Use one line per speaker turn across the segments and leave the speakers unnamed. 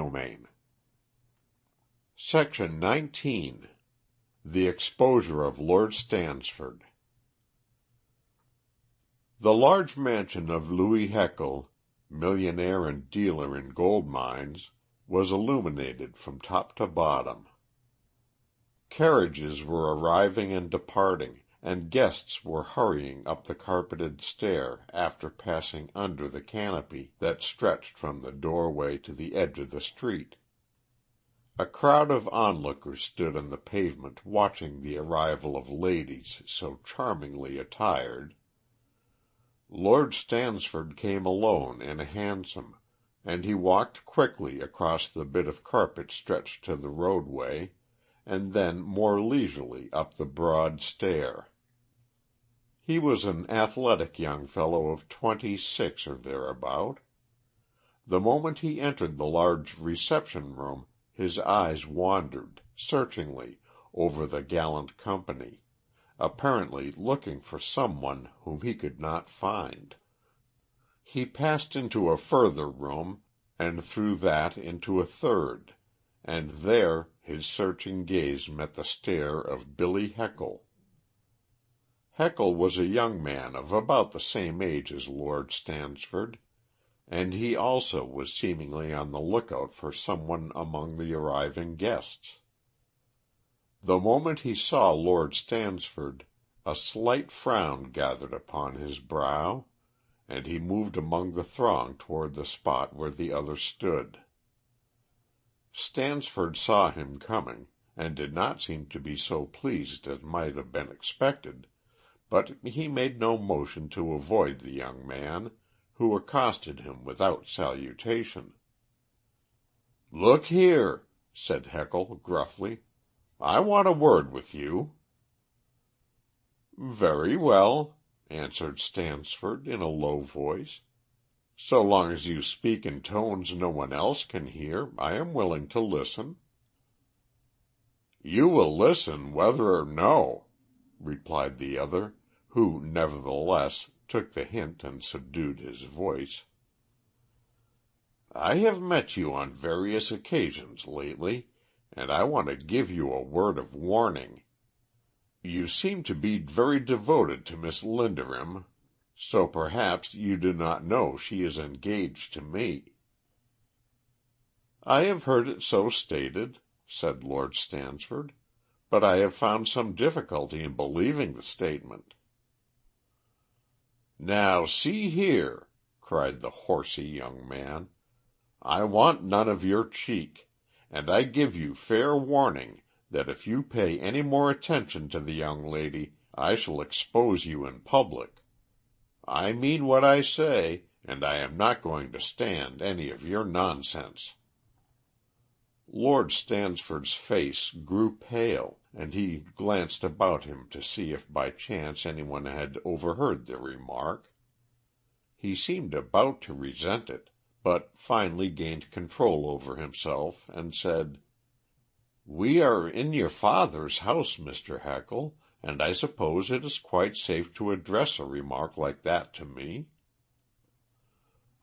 domain. Section 19. The Exposure of Lord Stansford. The large mansion of Louis Heckle, millionaire and dealer in gold mines, was illuminated from top to bottom. Carriages were arriving and departing, and guests were hurrying up the carpeted stair after passing under the canopy that stretched from the doorway to the edge of the street. A crowd of onlookers stood on the pavement watching the arrival of ladies so charmingly attired. Lord Stansford came alone in a hansom, and he walked quickly across the bit of carpet stretched to the roadway, and then more leisurely up the broad stair. He was an athletic young fellow of 26 or thereabout. The moment he entered the large reception room, his eyes wandered, searchingly, over the gallant company, apparently looking for someone whom he could not find. He passed into a further room, and through that into a third, and there his searching gaze met the stare of Billy Heckle. Heckle was a young man of about the same age as Lord Stansford, and he also was seemingly on the lookout for someone among the arriving guests. The moment he saw Lord Stansford, a slight frown gathered upon his brow, and he moved among the throng toward the spot where the other stood. Stansford saw him coming, and did not seem to be so pleased as might have been expected, but he made no motion to avoid the young man, who accosted him without salutation. "Look here," said Heckle gruffly, "I want a word with you." "Very well," answered Stansford in a low voice. "So long as you speak in tones no one else can hear, I am willing to listen." "You will listen whether or no," replied the other, who, nevertheless, took the hint and subdued his voice. "I have met you on various occasions lately, and I want to give you a word of warning. You seem to be very devoted to Miss Linderham, so perhaps you do not know she is engaged to me." "I have heard it so stated," said Lord Stansford, "but I have found some difficulty in believing the statement." "Now see here," cried the horsey young man, "I want none of your cheek, and I give you fair warning that if you pay any more attention to the young lady I shall expose you in public. I mean what I say, and I am not going to stand any of your nonsense." Lord Stansford's face grew pale, and he glanced about him to see if by chance anyone had overheard the remark. He seemed about to resent it, but finally gained control over himself, and said, "We are in your father's house, Mr. Heckle, and I suppose it is quite safe to address a remark like that to me."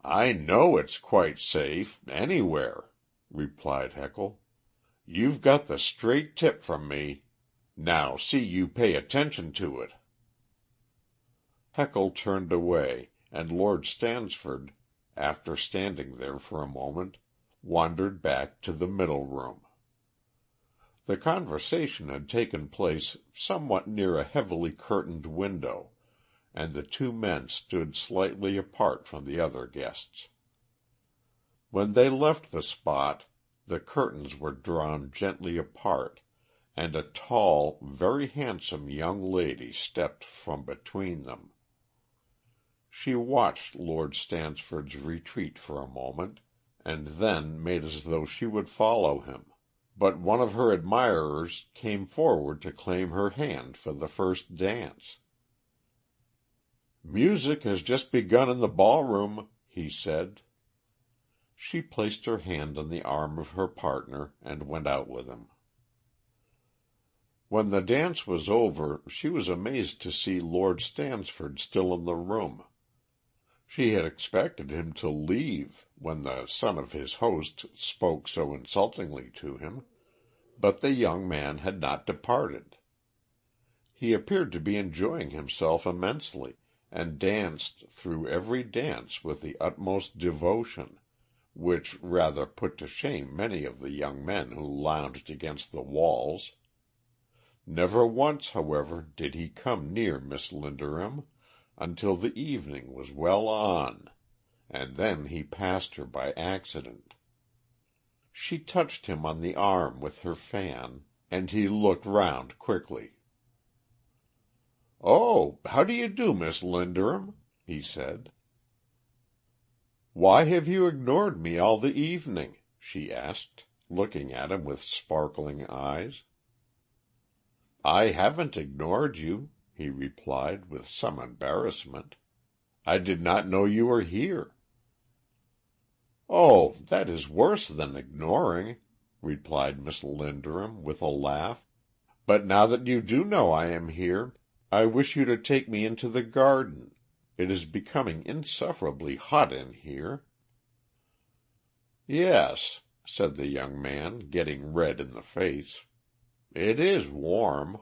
"I know it's quite safe, anywhere," replied Heckle. "You've got the straight tip from me. Now see you pay attention to it." Heckle turned away, and Lord Stansford, after standing there for a moment, wandered back to the middle room. The conversation had taken place somewhat near a heavily curtained window, and the two men stood slightly apart from the other guests. When they left the spot, the curtains were drawn gently apart, and a tall, very handsome young lady stepped from between them. She watched Lord Stansford's retreat for a moment, and then made as though she would follow him, but one of her admirers came forward to claim her hand for the first dance. "Music has just begun in the ballroom," he said. She placed her hand on the arm of her partner and went out with him. When the dance was over she was amazed to see Lord Stansford still in the room. She had expected him to leave when the son of his host spoke so insultingly to him, but the young man had not departed. He appeared to be enjoying himself immensely, and danced through every dance with the utmost devotion, which rather put to shame many of the young men who lounged against the walls. Never once, however, did he come near Miss Linderham until the evening was well on, and then he passed her by accident. She touched him on the arm with her fan, and he looked round quickly. "Oh, how do you do, Miss Linderham?" he said. "Why have you ignored me all the evening?" she asked, looking at him with sparkling eyes. "I haven't ignored you," he replied, with some embarrassment. "I did not know you were here." "Oh, that is worse than ignoring," replied Miss Linderham, with a laugh. "But now that you do know I am here, I wish you to take me into the garden. It is becoming insufferably hot in here." "Yes," said the young man, getting red in the face. "It is warm."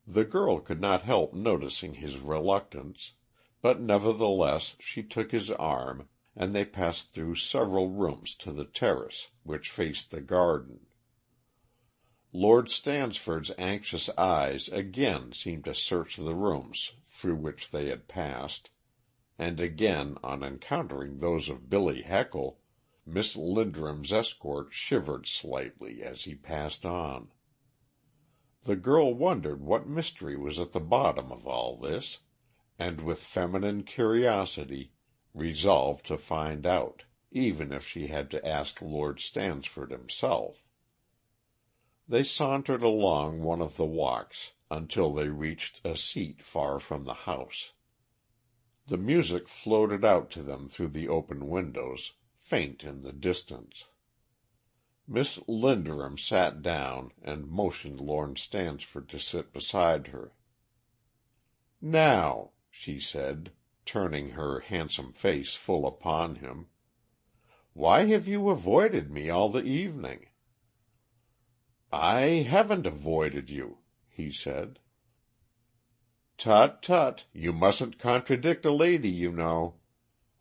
The girl could not help noticing his reluctance, but nevertheless she took his arm, and they passed through several rooms to the terrace, which faced the garden. Lord Stansford's anxious eyes again seemed to search the rooms through which they had passed, and again, on encountering those of Billy Heckle, Miss Linderham's escort shivered slightly as he passed on. The girl wondered what mystery was at the bottom of all this, and with feminine curiosity resolved to find out, even if she had to ask Lord Stansford himself. They sauntered along one of the walks until they reached a seat far from the house. The music floated out to them through the open windows, faint in the distance. Miss Linderham sat down and motioned Lord Stansford to sit beside her. "Now," she said, turning her handsome face full upon him, "why have you avoided me all the evening?" "I haven't avoided you," he said. "Tut, tut, you mustn't contradict a lady, you know.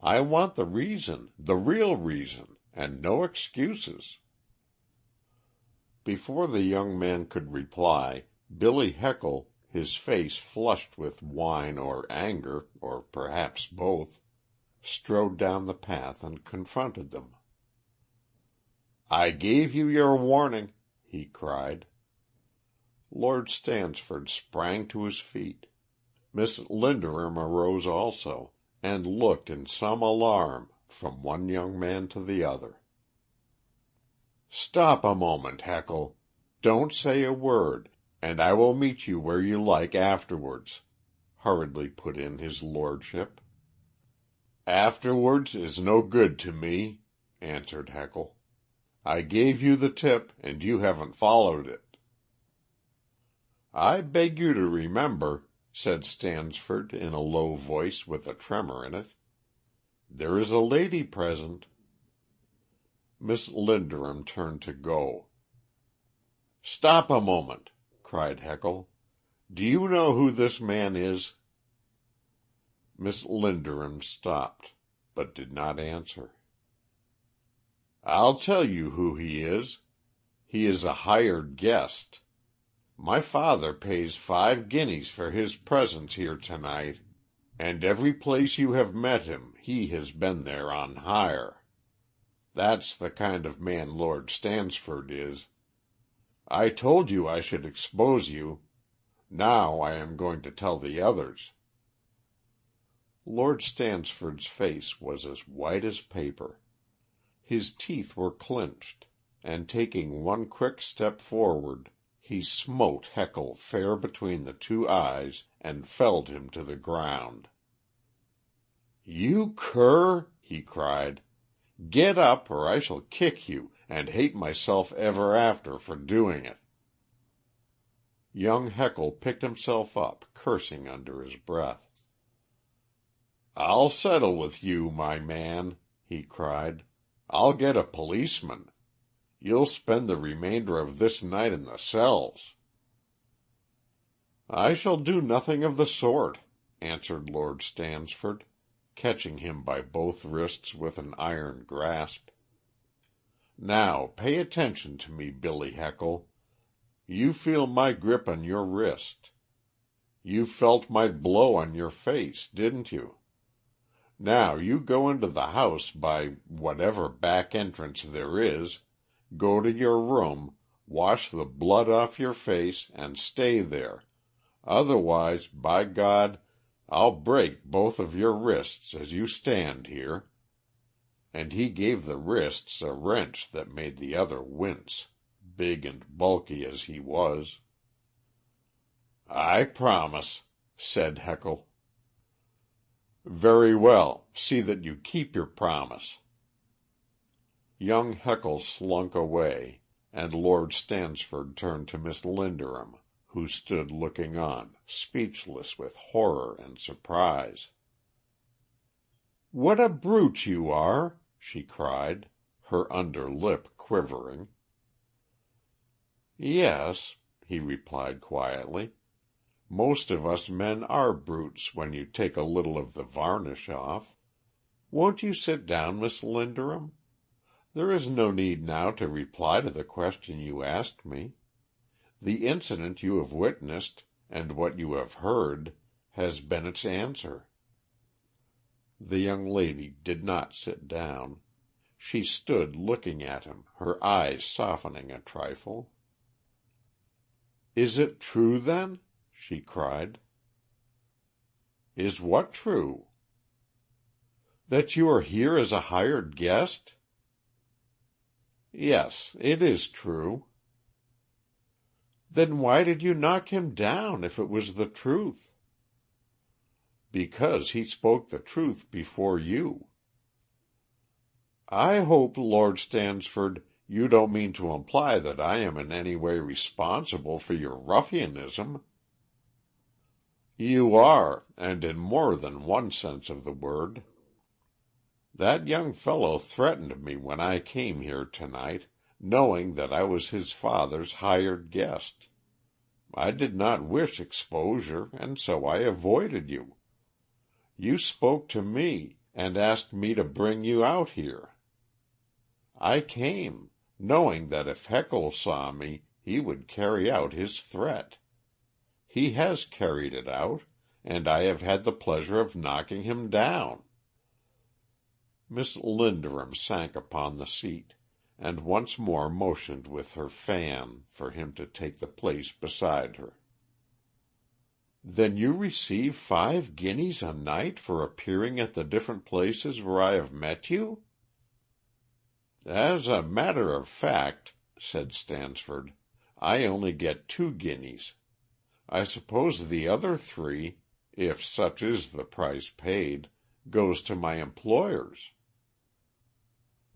I want the reason, the real reason, and no excuses." Before the young man could reply, Billy Heckle, his face flushed with wine or anger, or perhaps both, strode down the path and confronted them. "I gave you your warning," he cried. Lord Stansford sprang to his feet. Miss Linderham arose also, and looked in some alarm from one young man to the other. "Stop a moment, Heckle. Don't say a word, and I will meet you where you like afterwards," hurriedly put in his lordship. "Afterwards is no good to me," answered Heckle. "I gave you the tip, and you haven't followed it." "I beg you to remember," said Stansford in a low voice with a tremor in it, "there is a lady present." Miss Linderham turned to go. "Stop a moment," cried Heckle. "Do you know who this man is?" Miss Linderham stopped, but did not answer. "I'll tell you who he is. He is a hired guest. My father pays 5 guineas for his presence here to-night, and every place you have met him he has been there on hire. That's the kind of man Lord Stansford is. I told you I should expose you. Now I am going to tell the others." Lord Stansford's face was as white as paper. His teeth were clinched, and taking one quick step forward, he smote Heckle fair between the 2 eyes and felled him to the ground. "You cur!" he cried. "Get up, or I shall kick you, and hate myself ever after for doing it." Young Heckle picked himself up, cursing under his breath. "I'll settle with you, my man," he cried. "I'll get a policeman. You'll spend the remainder of this night in the cells." "I shall do nothing of the sort," answered Lord Stansford, catching him by both wrists with an iron grasp. "Now pay attention to me, Billy Heckle. You feel my grip on your wrist. You felt my blow on your face, didn't you? Now you go into the house by whatever back entrance there is, go to your room, wash the blood off your face, and stay there. Otherwise, by God, I'll break both of your wrists as you stand here." And he gave the wrists a wrench that made the other wince, big and bulky as he was. "I promise," said Heckle. "Very well. See that you keep your promise." Young Heckle slunk away, and Lord Stansford turned to Miss Linderham, who stood looking on, speechless with horror and surprise. "What a brute you are!" she cried, her under lip quivering. "Yes," he replied quietly. "Most of us men are brutes when you take a little of the varnish off. Won't you sit down, Miss Linderham? There is no need now to reply to the question you asked me. The incident you have witnessed, and what you have heard, has been its answer." The young lady did not sit down. She stood looking at him, her eyes softening a trifle. "Is it true, then?" she cried. "Is what true?" "That you are here as a hired guest?" "Yes, it is true." "Then why did you knock him down, if it was the truth?" "Because he spoke the truth before you." "I hope, Lord Stansford, you don't mean to imply that I am in any way responsible for your ruffianism." "You are, and in more than one sense of the word. That young fellow threatened me when I came here tonight, knowing that I was his father's hired guest. I did not wish exposure, and so I avoided you. You spoke to me, and asked me to bring you out here. I came, knowing that if Heckle saw me he would carry out his threat. He has carried it out, and I have had the pleasure of knocking him down." Miss Linderham sank upon the seat, and once more motioned with her fan for him to take the place beside her. "Then you receive 5 guineas a night for appearing at the different places where I have met you?" "As a matter of fact," said Stansford, "I only get 2 guineas. I suppose the other 3, if such is the price paid, goes to my employers."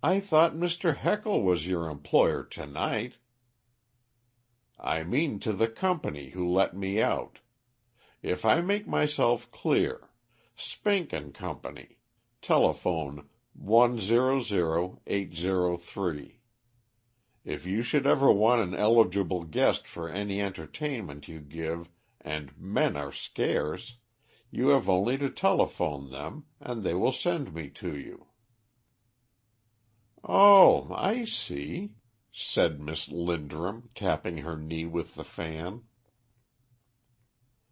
"I thought Mr. Heckle was your employer tonight." "I mean to the company who let me out. If I make myself clear, Spink and Company, telephone 100-803. If you should ever want an eligible guest for any entertainment you give, and men are scarce, you have only to telephone them, and they will send me to you." "Oh, I see," said Miss Linderham, tapping her knee with the fan.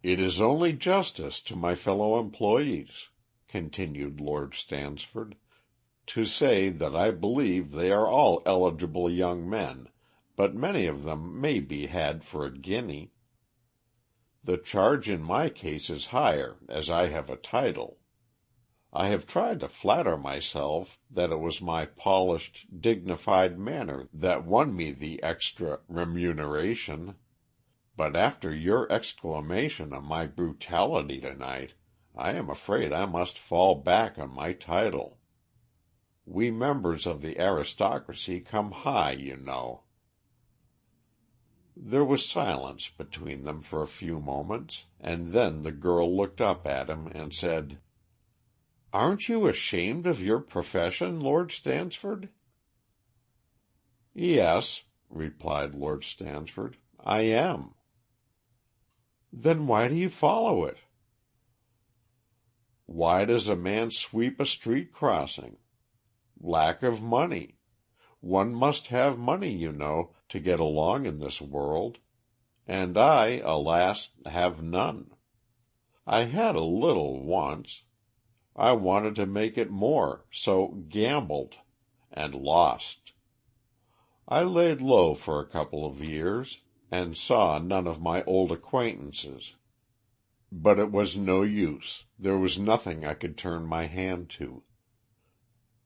"It is only justice to my fellow employees," continued Lord Stansford, "to say that I believe they are all eligible young men, but many of them may be had for a guinea. The charge in my case is higher, as I have a title. I have tried to flatter myself that it was my polished, dignified manner that won me the extra remuneration, but after your exclamation on my brutality tonight, I am afraid I must fall back on my title. We members of the aristocracy come high, you know." There was silence between them for a few moments, and then the girl looked up at him and said, Aren't you ashamed of your profession, Lord Stansford? Yes, replied Lord Stansford, I am. Then why do you follow it? Why does a man sweep a street crossing? Lack of money. One must have money, you know, to get along in this world, and I, alas, have none. I had a little once. I wanted to make it more, so gambled, and lost. I laid low for a couple of years, and saw none of my old acquaintances. But it was no use. There was nothing I could turn my hand to.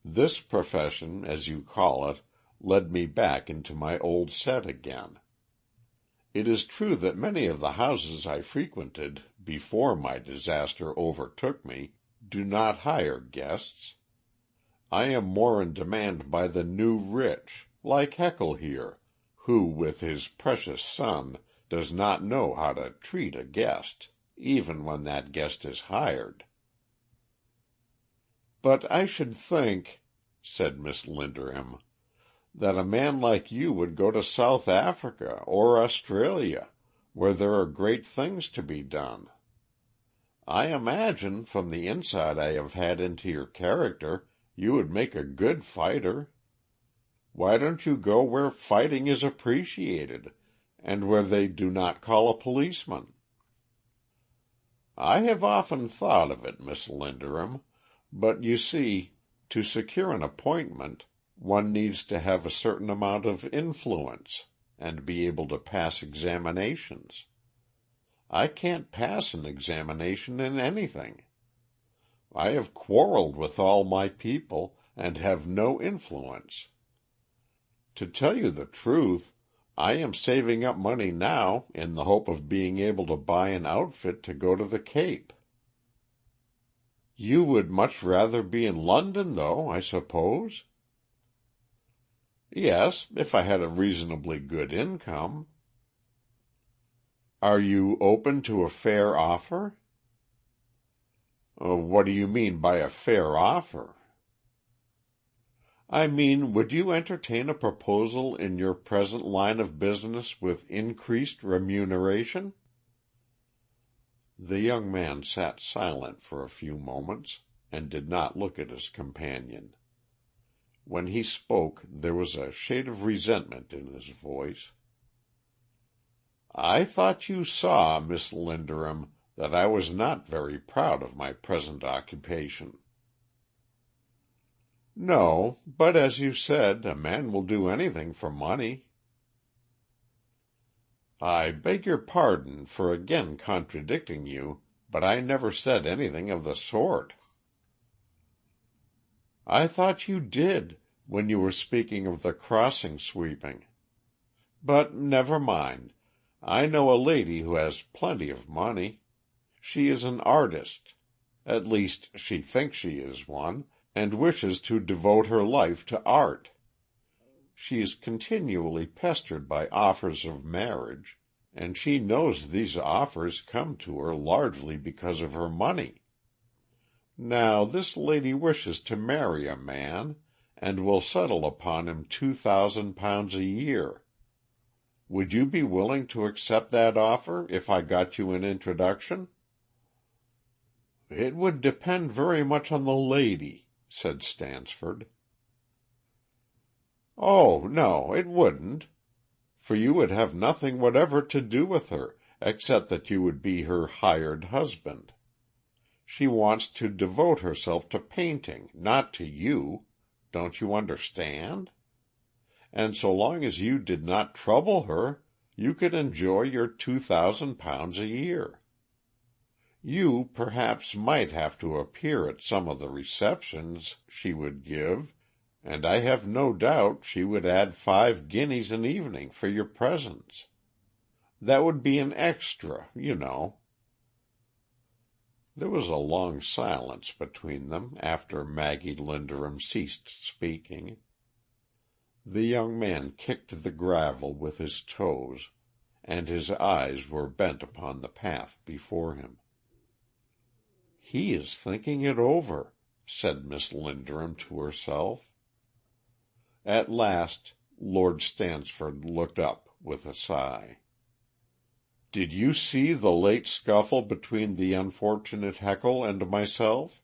This profession, as you call it, led me back into my old set again. It is true that many of the houses I frequented before my disaster overtook me do not hire guests. I am more in demand by the new rich, like Heckle here, who with his precious son does not know how to treat a guest, even when that guest is hired. But I should think, said Miss Linderham, that a man like you would go to South Africa or Australia, where there are great things to be done. I imagine, from the insight I have had into your character, you would make a good fighter. Why don't you go where fighting is appreciated, and where they do not call a policeman? I have often thought of it, Miss Linderham, but you see, to secure an appointment, one needs to have a certain amount of influence, and be able to pass examinations. I can't pass an examination in anything. I have quarreled with all my people, and have no influence. To tell you the truth, I am saving up money now in the hope of being able to buy an outfit to go to the Cape. You would much rather be in London, though, I suppose? Yes, if I had a reasonably good income. Are you open to a fair offer? What do you mean by a fair offer? I mean, would you entertain a proposal in your present line of business with increased remuneration? The young man sat silent for a few moments, and did not look at his companion. When he spoke, there was a shade of resentment in his voice. I thought you saw, Miss Linderham, that I was not very proud of my present occupation. No, but as you said, a man will do anything for money. I beg your pardon for again contradicting you, but I never said anything of the sort. I thought you did, when you were speaking of the crossing sweeping. But never mind. I know a lady who has plenty of money. She is an artist. At least, she thinks she is one, and wishes to devote her life to art. She is continually pestered by offers of marriage, and she knows these offers come to her largely because of her money. Now this lady wishes to marry a man, and will settle upon him £2,000 a year. Would you be willing to accept that offer if I got you an introduction? It would depend very much on the lady, said Stansford. Oh, no, it wouldn't, for you would have nothing whatever to do with her, except that you would be her hired husband. She wants to devote herself to painting, not to you. Don't you understand? And so long as you did not trouble her, you could enjoy your £2,000 a year. You, perhaps, might have to appear at some of the receptions she would give, and I have no doubt she would add 5 guineas an evening for your presence. That would be an extra, you know. There was a long silence between them after Maggie Linderham ceased speaking. The young man kicked the gravel with his toes, and his eyes were bent upon the path before him. He is thinking it over, said Miss Linderham to herself. At last Lord Stansford looked up with a sigh. "Did you see the late scuffle between the unfortunate Heckle and myself?"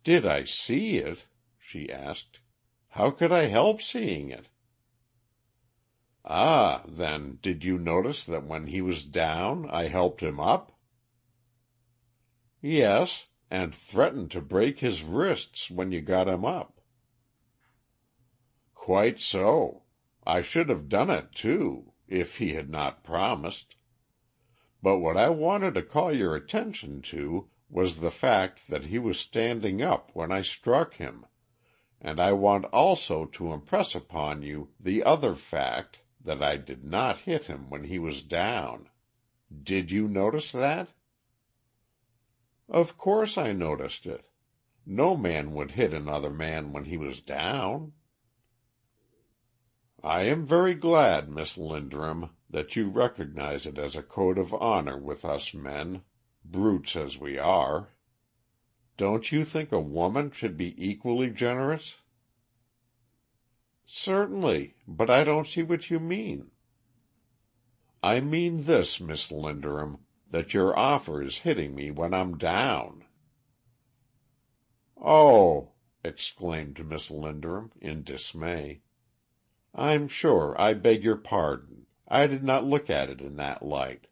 "Did I see it?" she asked. "How could I help seeing it?" "Ah, then, did you notice that when he was down I helped him up?" "Yes, and threatened to break his wrists when you got him up." "Quite so. I should have done it, too, if he had not promised. But what I wanted to call your attention to was the fact that he was standing up when I struck him, and I want also to impress upon you the other fact that I did not hit him when he was down. Did you notice that?" "Of course I noticed it. No man would hit another man when he was down." "I am very glad, Miss Linderham, that you recognize it as a code of honor with us men, brutes as we are. Don't you think a woman should be equally generous?" "Certainly, but I don't see what you mean." "I mean this, Miss Linderham, that your offer is hitting me when I'm down." "Oh!" exclaimed Miss Linderham, in dismay. "I'm sure I beg your pardon. I did not look at it in that light."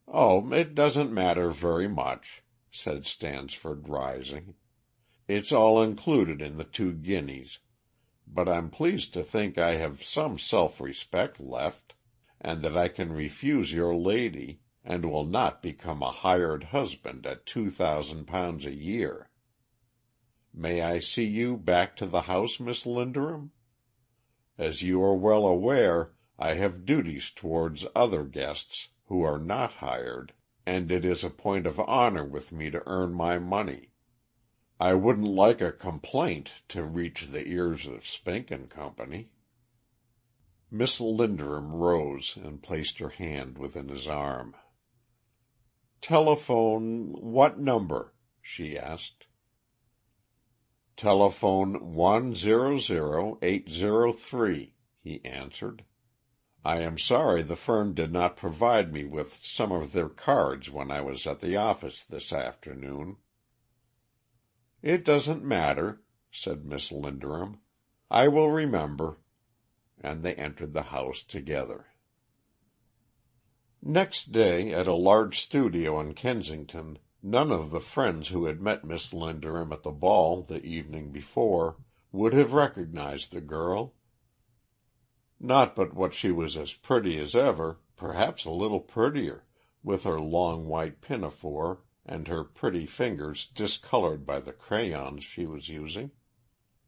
"Oh, it doesn't matter very much," said Stansford, rising. "It's all included in the 2 guineas, but I'm pleased to think I have some self-respect left, and that I can refuse your lady, and will not become a hired husband at £2,000 a year. May I see you back to the house, Miss Linderham? As you are well aware, I have duties towards other guests who are not hired, and it is a point of honor with me to earn my money. I wouldn't like a complaint to reach the ears of Spink and Company." Miss Linderham rose and placed her hand within his arm. "Telephone what number?" she asked. "Telephone 100-803, he answered. "I am sorry the firm did not provide me with some of their cards when I was at the office this afternoon." "It doesn't matter," said Miss Linderham. "I will remember." And they entered the house together. Next day, at a large studio in Kensington, none of the friends who had met Miss Linderham at the ball the evening before would have recognized the girl. Not but what she was as pretty as ever, perhaps a little prettier, with her long white pinafore and her pretty fingers discolored by the crayons she was using.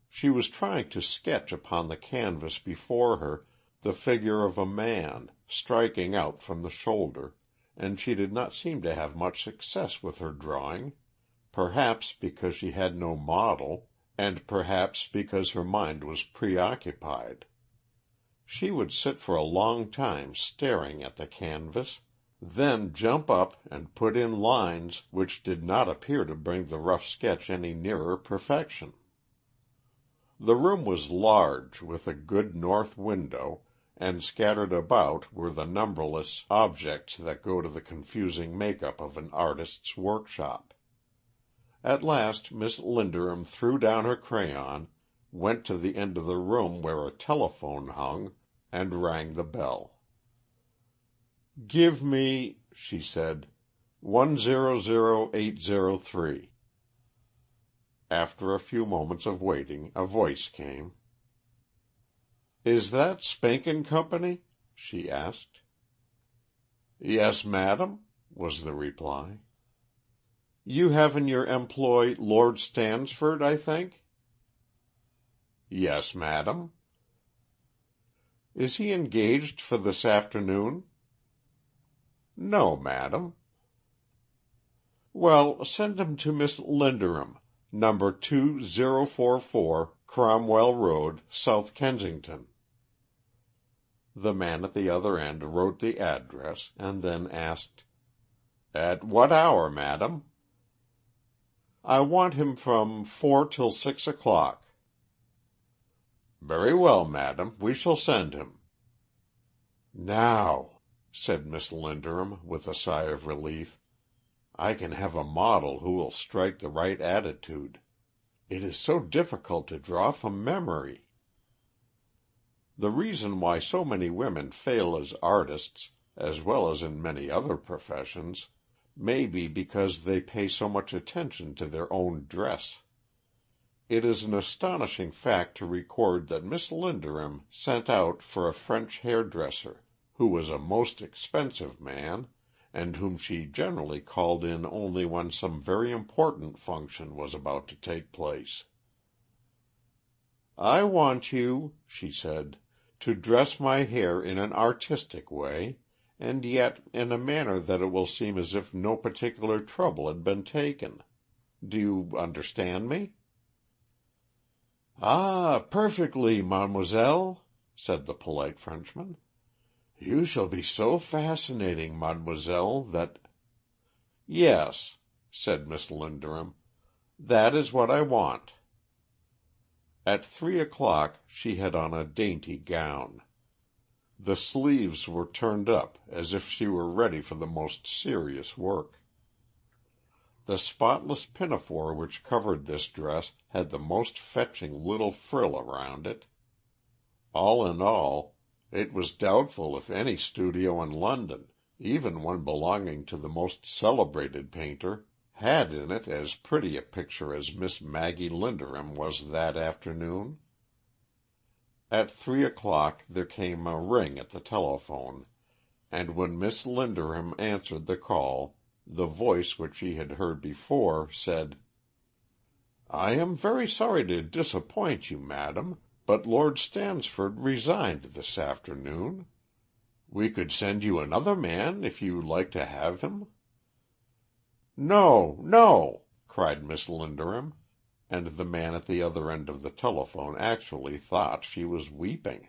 She was trying to sketch upon the canvas before her the figure of a man, striking out from the shoulder, and she did not seem to have much success with her drawing, perhaps because she had no model, and perhaps because her mind was preoccupied. She would sit for a long time staring at the canvas, then jump up and put in lines which did not appear to bring the rough sketch any nearer perfection. The room was large, with a good north window, and scattered about were the numberless objects that go to the confusing make-up of an artist's workshop. At last Miss Linderham threw down her crayon, went to the end of the room where a telephone hung, and rang the bell. "Give me," she said, 100-803. After a few moments of waiting, a voice came. "Is that Spink and Company?" she asked. "Yes, madam," was the reply. "You have in your employ Lord Stansford, I think?" "Yes, madam." "Is he engaged for this afternoon?" "No, madam." "Well, send him to Miss Linderham, number 2044, Cromwell Road, South Kensington." The man at the other end wrote the address, and then asked, "At what hour, madam?" I want him from 4 till 6 o'clock." "Very well, madam, we shall send him." "Now," said Miss Linderham, with a sigh of relief, "I can have a model who will strike the right attitude. It is so difficult to draw from memory." The reason why so many women fail as artists, as well as in many other professions, may be because they pay so much attention to their own dress. It is an astonishing fact to record that Miss Linderham sent out for a French hairdresser, who was a most expensive man, and whom she generally called in only when some very important function was about to take place. "I want you," she said, "to dress my hair in an artistic way, and yet in a manner that it will seem as if no particular trouble had been taken. Do you understand me?" "Ah, perfectly, mademoiselle," said the polite Frenchman. "You shall be so fascinating, mademoiselle, that—" "Yes," said Miss Linderham, "that is what I want." At 3 o'clock she had on a dainty gown. The sleeves were turned up as if she were ready for the most serious work. The spotless pinafore which covered this dress had the most fetching little frill around it. All in all, it was doubtful if any studio in London, even one belonging to the most celebrated painter, had in it as pretty a picture as Miss Maggie Linderham was that afternoon. At 3 o'clock there came a ring at the telephone, and when Miss Linderham answered the call, the voice which she had heard before said, "I am very sorry to disappoint you, madam, but Lord Stansford resigned this afternoon. We could send you another man if you like to have him." "No, no," cried Miss Linderham, and the man at the other end of the telephone actually thought she was weeping.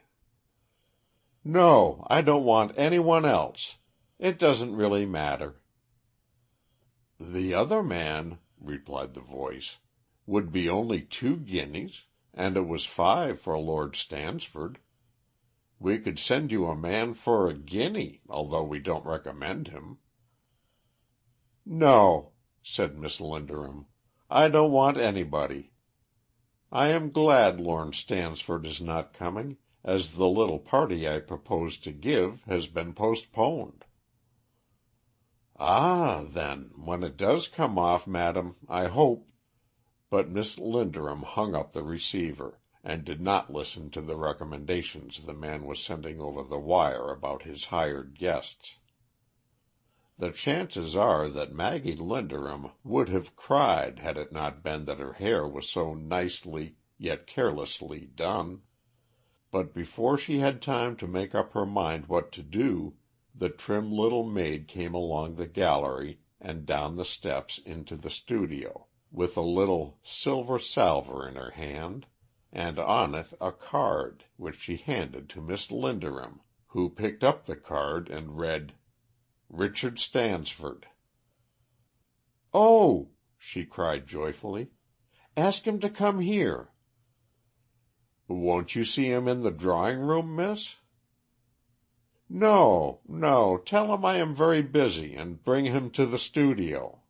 "No, I don't want any one else. It doesn't really matter." "The other man," replied the voice, "would be only 2 guineas, and it was 5 for Lord Stansford. We could send you a man for 1 guinea, although we don't recommend him." "No," said Miss Linderham, "I don't want anybody. I am glad Lord Stansford is not coming, as the little party I proposed to give has been postponed." "Ah, then, when it does come off, madam, I hope—" But Miss Linderham hung up the receiver, and did not listen to the recommendations the man was sending over the wire about his hired guests. The chances are that Maggie Linderham would have cried had it not been that her hair was so nicely yet carelessly done. But before she had time to make up her mind what to do, the trim little maid came along the gallery and down the steps into the studio, with a little silver salver in her hand, and on it a card, which she handed to Miss Linderham, who picked up the card and read, "Richard Stansford." "Oh," she cried joyfully, "ask him to come here." "Won't you see him in the drawing-room, miss?" "No, no, tell him I am very busy, and bring him to the studio."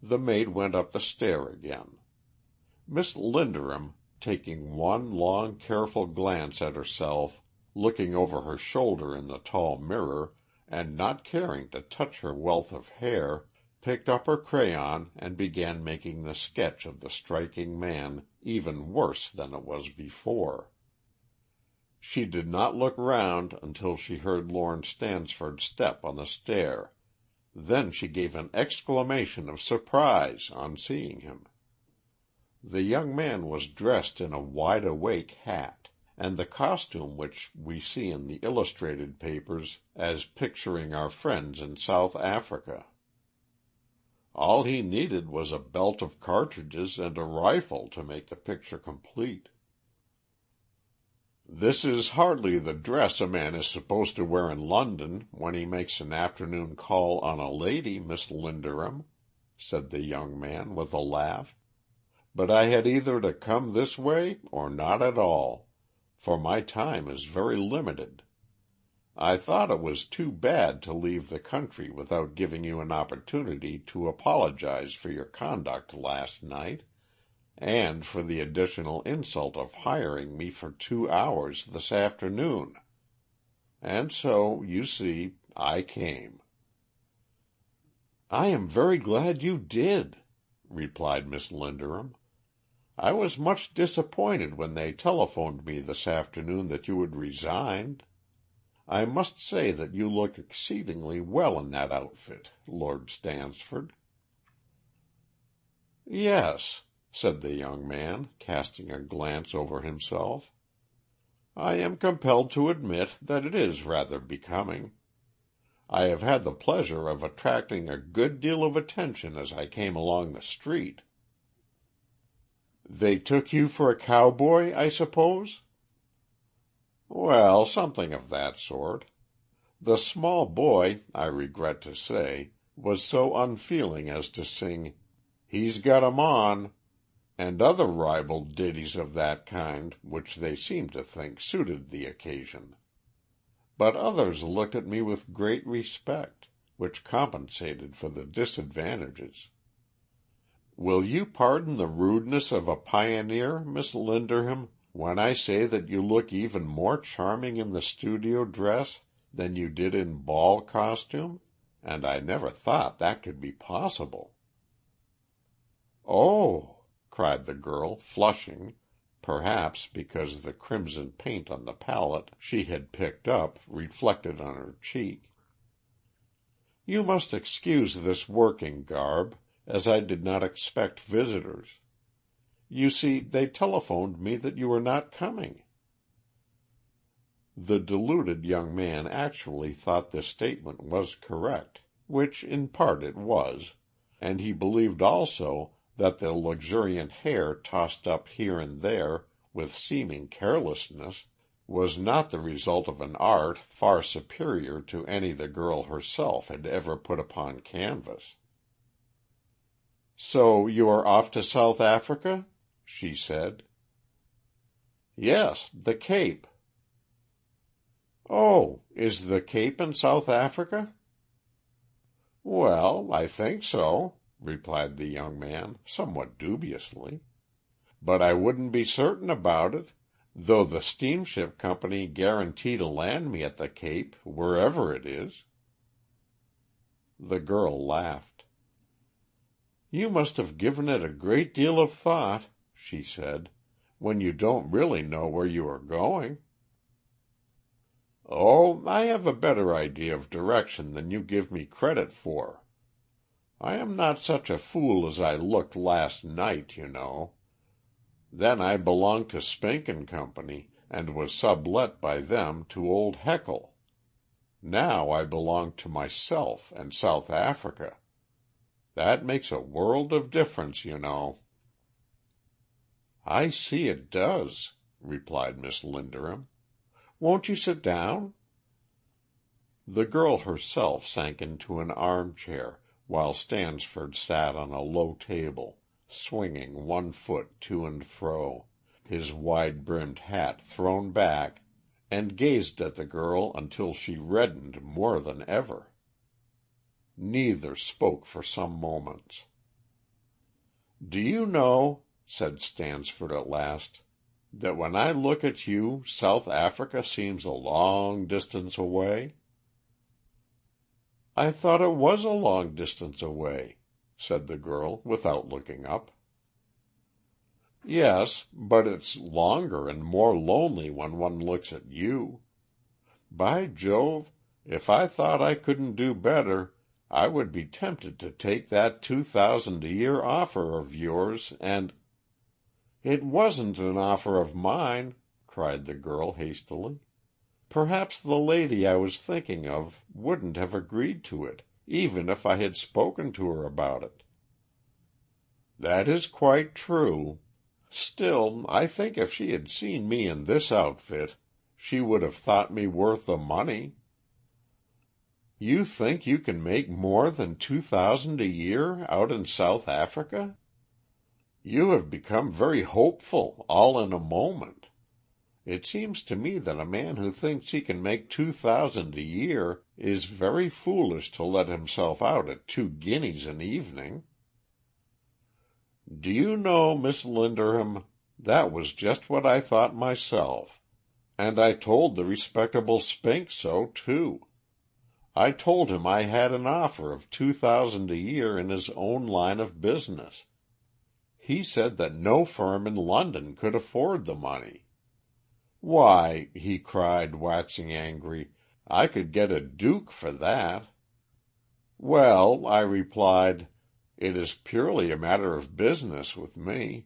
The maid went up the stair again. Miss Linderham, taking one long careful glance at herself, looking over her shoulder in the tall mirror, and not caring to touch her wealth of hair, picked up her crayon and began making the sketch of the striking man even worse than it was before. She did not look round until she heard Lord Stansford's step on the stair. Then she gave an exclamation of surprise on seeing him. The young man was dressed in a wide-awake hat, and the costume which we see in the illustrated papers as picturing our friends in South Africa. All he needed was a belt of cartridges and a rifle to make the picture complete. "This is hardly the dress a man is supposed to wear in London when he makes an afternoon call on a lady, Miss Linderham," said the young man, with a laugh. "But I had either to come this way or not at all, for my time is very limited. I thought it was too bad to leave the country without giving you an opportunity to apologize for your conduct last night, and for the additional insult of hiring me for 2 hours this afternoon. And so, you see, I came." "I am very glad you did," replied Miss Linderham. "I was much disappointed when they telephoned me this afternoon that you had resigned. I must say that you look exceedingly well in that outfit, Lord Stansford." "Yes," said the young man, casting a glance over himself. "I am compelled to admit that it is rather becoming. I have had the pleasure of attracting a good deal of attention as I came along the street." "They took you for a cowboy, I suppose?" "Well, something of that sort. The small boy, I regret to say, was so unfeeling as to sing 'He's got 'em on,' and other ribald ditties of that kind which they seemed to think suited the occasion. But others looked at me with great respect, which compensated for the disadvantages. Will you pardon the rudeness of a pioneer, Miss Linderham, when I say that you look even more charming in the studio dress than you did in ball costume, and I never thought that could be possible." "Oh!" cried the girl, flushing, perhaps because the crimson paint on the palette she had picked up reflected on her cheek. "You must excuse this working garb, as I did not expect visitors. You see, they telephoned me that you were not coming." The deluded young man actually thought this statement was correct, which in part it was, and he believed also that the luxuriant hair tossed up here and there with seeming carelessness was not the result of an art far superior to any the girl herself had ever put upon canvas. "So you are off to South Africa?" she said. "Yes, the Cape." "Oh, is the Cape in South Africa?" "Well, I think so," replied the young man, somewhat dubiously. "But I wouldn't be certain about it, though the steamship company guarantee to land me at the Cape, wherever it is." The girl laughed. "You must have given it a great deal of thought," she said, "when you don't really know where you are going." "Oh, I have a better idea of direction than you give me credit for. I am not such a fool as I looked last night, you know. Then I belonged to Spink and Company, and was sublet by them to old Heckle. Now I belong to myself and South Africa. That makes a world of difference, you know." "I see it does," replied Miss Linderham. "Won't you sit down?" The girl herself sank into an armchair, while Stansford sat on a low table, swinging one foot to and fro, his wide-brimmed hat thrown back, and gazed at the girl until she reddened more than ever. Neither spoke for some moments. "Do you know," said Stansford at last, "that when I look at you South Africa seems a long distance away?" "I thought it was a long distance away," said the girl without looking up. "Yes, but it's longer and more lonely when one looks at you. By Jove, if I thought I couldn't do better, I would be tempted to take that 2,000 a year offer of yours and—" "It wasn't an offer of mine," cried the girl hastily. "Perhaps the lady I was thinking of wouldn't have agreed to it, even if I had spoken to her about it." "That is quite true. Still, I think if she had seen me in this outfit, she would have thought me worth the money." You think you can make more than 2,000 a year out in South Africa? You have become very hopeful, all in a moment. It seems to me that a man who thinks he can make 2,000 a year is very foolish to let himself out at 2 guineas an evening. Do you know, Miss Linderham, that was just what I thought myself, and I told the respectable Spink so, too. I told him I had an offer of 2,000 a year in his own line of business. He said that no firm in London could afford the money. Why, he cried, waxing angry, I could get a duke for that. Well, I replied, it is purely a matter of business with me.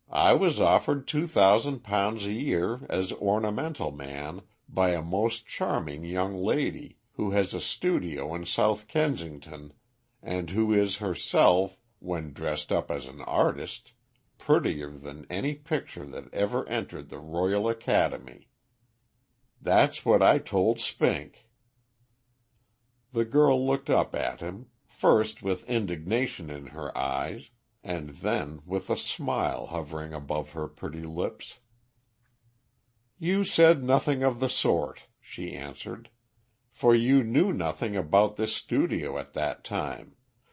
I was offered £2,000 a year as ornamental man by a most charming young lady, who has a studio in South Kensington, and who is herself, when dressed up as an artist, prettier than any picture that ever entered the Royal Academy. That's what I told Spink. The girl looked up at him, first with indignation in her eyes, and then with a smile hovering above her pretty lips. You said nothing of the sort, she answered, for you knew nothing about this studio at that time,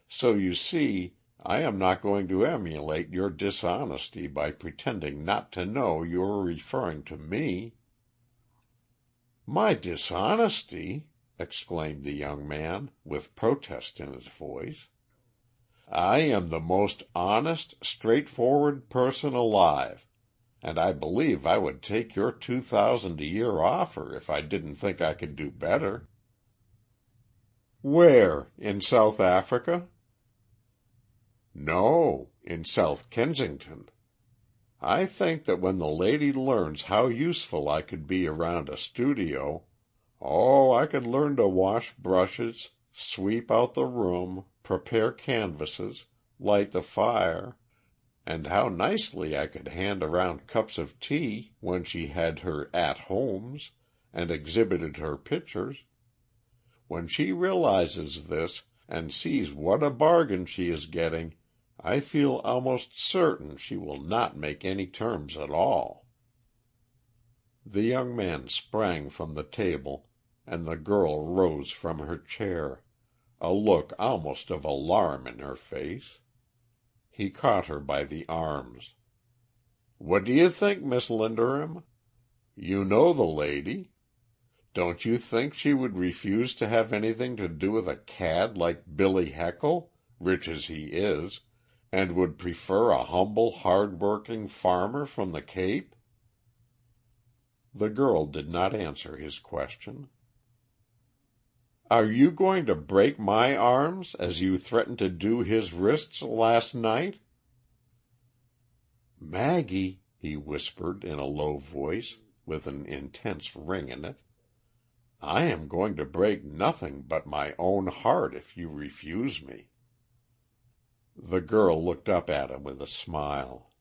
so you see I am not going to emulate your dishonesty by pretending not to know you are referring to me. My dishonesty! Exclaimed the young man, with protest in his voice. I am the most honest, straightforward person alive, and I believe I would take your 2,000 a year offer if I didn't think I could do better. Where? In South Africa? No, in South Kensington. I think that when the lady learns how useful I could be around a studio, I could learn to wash brushes, sweep out the room, prepare canvases, light the fire, and how nicely I could hand around cups of tea when she had her at-homes and exhibited her pictures. When she realizes this and sees what a bargain she is getting, I feel almost certain she will not make any terms at all. The young man sprang from the table, and the girl rose from her chair, a look almost of alarm in her face. He caught her by the arms. What do you think, Miss Linderham? You know the lady. Don't you think she would refuse to have anything to do with a cad like Billy Heckle, rich as he is, and would prefer a humble, hard-working farmer from the Cape? The girl did not answer his question. Are you going to break my arms as you threatened to do his wrists last night? Maggie, he whispered in a low voice, with an intense ring in it, I am going to break nothing but my own heart if you refuse me. The girl looked up at him with a smile.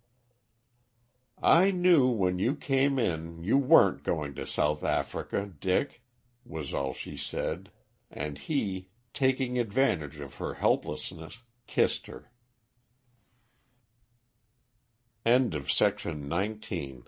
I knew when you came in you weren't going to South Africa, Dick, was all she said, and he, taking advantage of her helplessness, kissed her. End of section 19.